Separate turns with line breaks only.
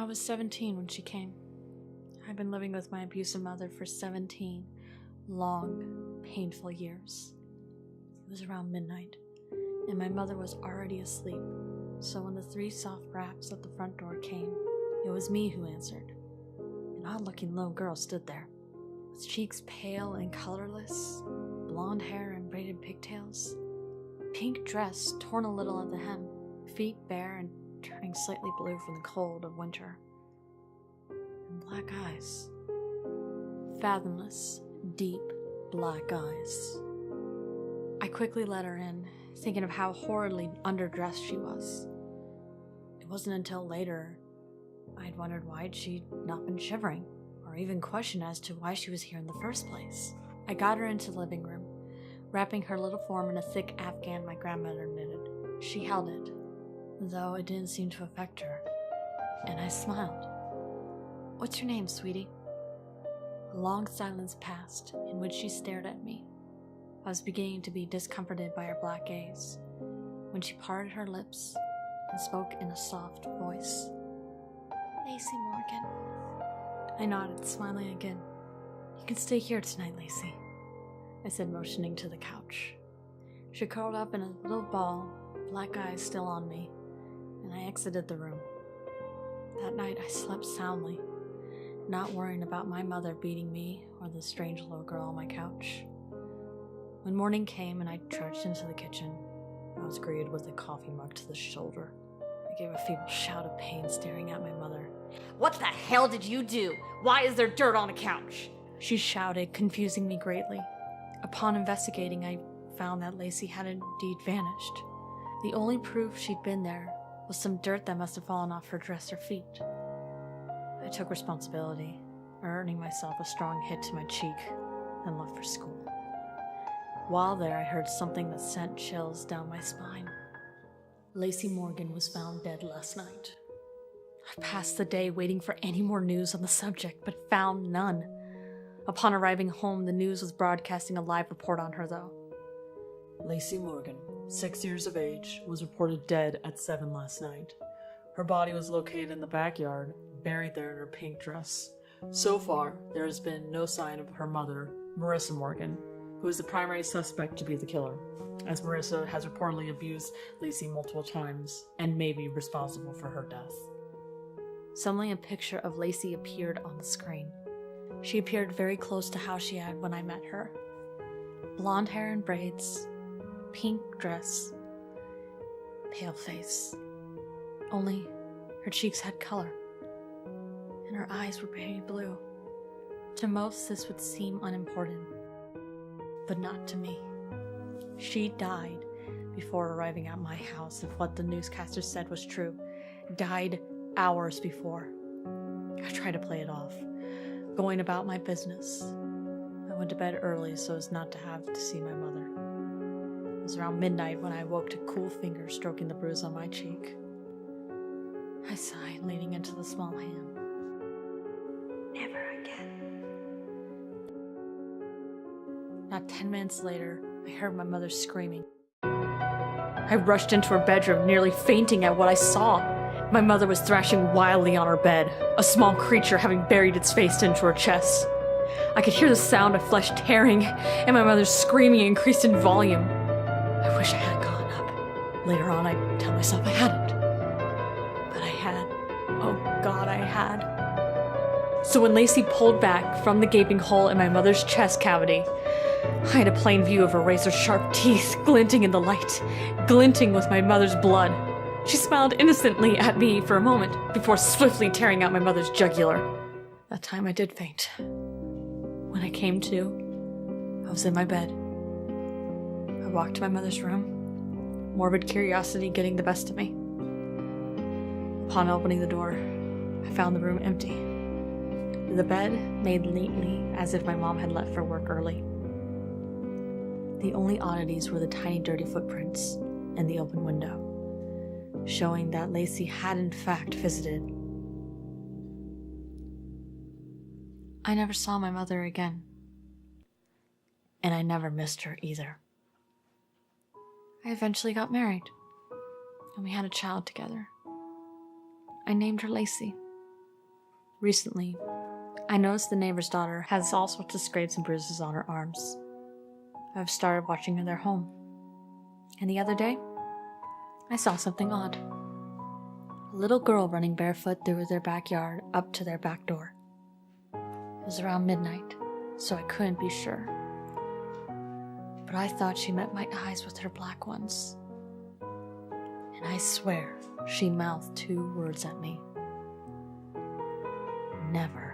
I was 17 when she came. I'd been living with my abusive mother for 17 long, painful years. It was around midnight, and my mother was already asleep, so when the 3 soft raps at the front door came, it was me who answered. An odd-looking little girl stood there, with cheeks pale and colorless, blonde hair and braided pigtails, pink dress torn a little at the hem, feet bare and turning slightly blue from the cold of winter, and black eyes. Fathomless, deep, black eyes. I quickly let her in, thinking of how horridly underdressed she was. It wasn't until later I'd wondered why she'd not been shivering, or even questioned as to why she was here in the first place. I got her into the living room, wrapping her little form in a thick afghan my grandmother knitted. She held it, though it didn't seem to affect her, and I smiled. "What's your name, sweetie?" A long silence passed, in which she stared at me. I was beginning to be discomforted by her black gaze, when she parted her lips and spoke in a soft voice. "Lacey Morgan." I nodded, smiling again. "You can stay here tonight, Lacey," I said, motioning to the couch. She curled up in a little ball, black eyes still on me, and I exited the room. That night I slept soundly, not worrying about my mother beating me or the strange little girl on my couch. When morning came and I trudged into the kitchen, I was greeted with a coffee mug to the shoulder. I gave a feeble shout of pain, staring at my mother.
"What the hell did you do? Why is there dirt on the couch?"
She shouted, confusing me greatly. Upon investigating, I found that Lacey had indeed vanished. The only proof she'd been there was some dirt that must have fallen off her dress or feet. I took responsibility, earning myself a strong hit to my cheek, and left for school. While there, I heard something that sent chills down my spine. Lacey Morgan was found dead last night. I passed the day waiting for any more news on the subject, but found none. Upon arriving home, the news was broadcasting a live report on her, though.
Lacey Morgan, 6 years of age, was reported dead at 7 last night. Her body was located in the backyard, buried there in her pink dress. So far, there has been no sign of her mother, Marissa Morgan, who is the primary suspect to be the killer, as Marissa has reportedly abused Lacey multiple times and may be responsible for her death.
Suddenly, a picture of Lacey appeared on the screen. She appeared very close to how she had when I met her. Blonde hair and braids, pink dress, pale face. Only her cheeks had color, and her eyes were baby blue. To most, this would seem unimportant, but not to me. She died before arriving at my house, if what the newscaster said was true. Died hours before. I tried to play it off, going about my business. I went to bed early so as not to have to see my mother. It was around midnight when I awoke to cool fingers stroking the bruise on my cheek. I sighed, leaning into the small hand. Never again. Not 10 minutes later, I heard my mother screaming. I rushed into her bedroom, nearly fainting at what I saw. My mother was thrashing wildly on her bed, a small creature having buried its face into her chest. I could hear the sound of flesh tearing, and my mother's screaming increased in volume. I wish I had gone up. Later on, I'd tell myself I hadn't. But I had. Oh God, I had. So when Lacey pulled back from the gaping hole in my mother's chest cavity, I had a plain view of her razor-sharp teeth glinting in the light, glinting with my mother's blood. She smiled innocently at me for a moment, before swiftly tearing out my mother's jugular. That time I did faint. When I came to, I was in my bed. I walked to my mother's room, morbid curiosity getting the best of me. Upon opening the door, I found the room empty. The bed made neatly as if my mom had left for work early. The only oddities were the tiny dirty footprints and the open window, showing that Lacey had in fact visited. I never saw my mother again, and I never missed her either. I eventually got married, and we had a child together. I named her Lacey, Recently, I noticed the neighbor's daughter has all sorts of scrapes and bruises on her arms. I've started watching their home. And the other day, I saw something odd. A little girl running barefoot through their backyard up to their back door. It was around midnight, so I couldn't be sure. But I thought she met my eyes with her black ones. And I swear she mouthed 2 words at me. Never.